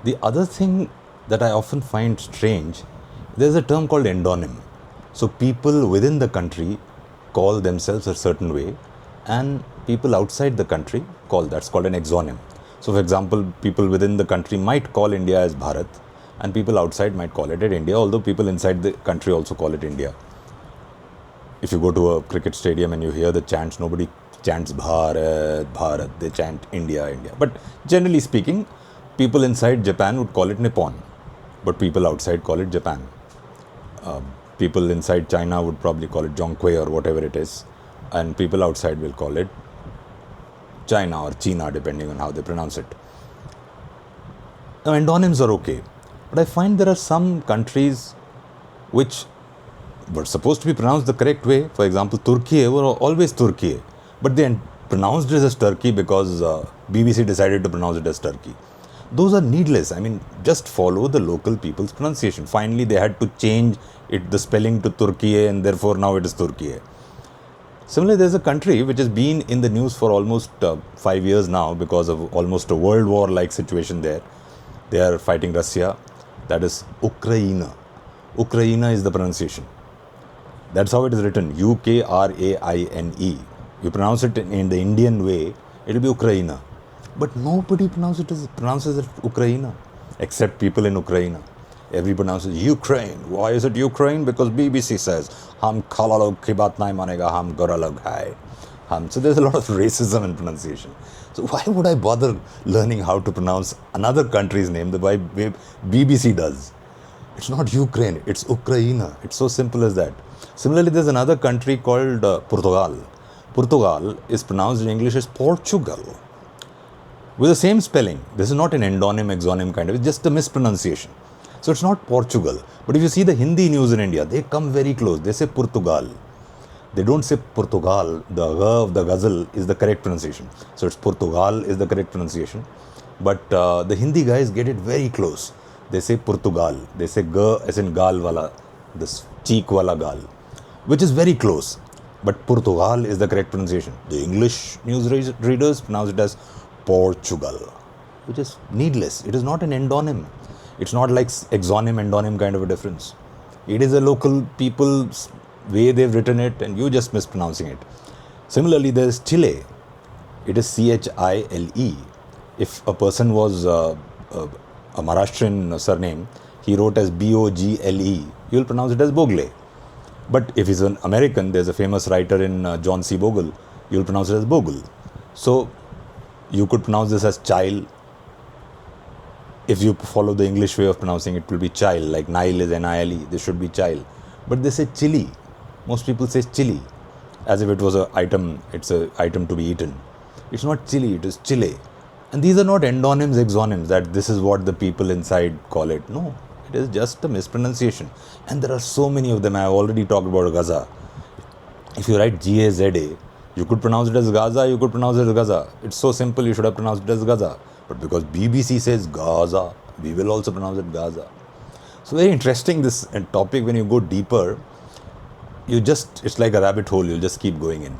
The other thing that I often find strange, there's a term called endonym. So people within the country call themselves a certain way, and people outside the country that's called an exonym. So for example, people within the country might call India as Bharat, and people outside might call it India, although people inside the country also call it India. If you go to a cricket stadium and you hear the chants, nobody chants Bharat, Bharat, they chant India, India. But generally speaking, people inside Japan would call it Nippon, but people outside call it Japan. People inside China would probably call it Zhonghui or whatever it is, and people outside will call it China or China, depending on how they pronounce it. Now, endonyms are okay, but I find there are some countries which were supposed to be pronounced the correct way. For example, Turkey were always Turkey, but they pronounced it as Turkey because BBC decided to pronounce it as Turkey. Those are needless. I mean, just follow the local people's pronunciation. Finally, they had to change the spelling to Turkey, and therefore now it is Turkey. Similarly, there's a country which has been in the news for almost 5 years now because of almost a world war-like situation there. They are fighting Russia. That is Ukraine. Ukraine is the pronunciation. That's how it is written, Ukraine. You pronounce it in the Indian way, it will be Ukraine. But nobody pronounces it Ukraine, except people in Ukraine. Everybody pronounces Ukraine. Why is it Ukraine? Because BBC says, "Hum khala log ki baat nahi manega, hum gora log hai." So there's a lot of racism in pronunciation. So why would I bother learning how to pronounce another country's name the way BBC does? It's not Ukraine, it's Ukraine. It's so simple as that. Similarly, there's another country called Portugal. Portugal is pronounced in English as Portugal, with the same spelling. This is not an endonym, exonym kind of, it's just a mispronunciation. So it's not Portugal. But if you see the Hindi news in India, they come very close. They say Portugal. They don't say Portugal. The G of the ghazal is the correct pronunciation. So it's Portugal is the correct pronunciation. But the Hindi guys get it very close. They say Portugal. They say G as in gal wala, this cheek wala gal, which is very close. But Portugal is the correct pronunciation. The English news readers pronounce it as Portugal, which is needless. It is not an endonym. It's not like exonym, endonym kind of a difference. It is a local people's way they've written it, and you just mispronouncing it. Similarly, there's Chile. It is Chile. If a person was a Maharashtrian surname, he wrote as Bogle, you'll pronounce it as Bogle. But if he's an American, there's a famous writer in John C. Bogle, you'll pronounce it as Bogle. So you could pronounce this as child. If you follow the English way of pronouncing it, will be child, like Nile is Nile, this should be child. But they say chili. Most people say chili, as if it was an item, it's an item to be eaten. It's not chili, it is chile. And these are not endonyms, exonyms, that this is what the people inside call it. No, it is just a mispronunciation. And there are so many of them. I have already talked about Gaza. If you write Gaza, you could pronounce it as Gaza, you could pronounce it as Gaza. It's so simple, you should have pronounced it as Gaza. But because BBC says Gaza, we will also pronounce it Gaza. So very interesting, this topic. When you go deeper, it's like a rabbit hole, you'll just keep going in.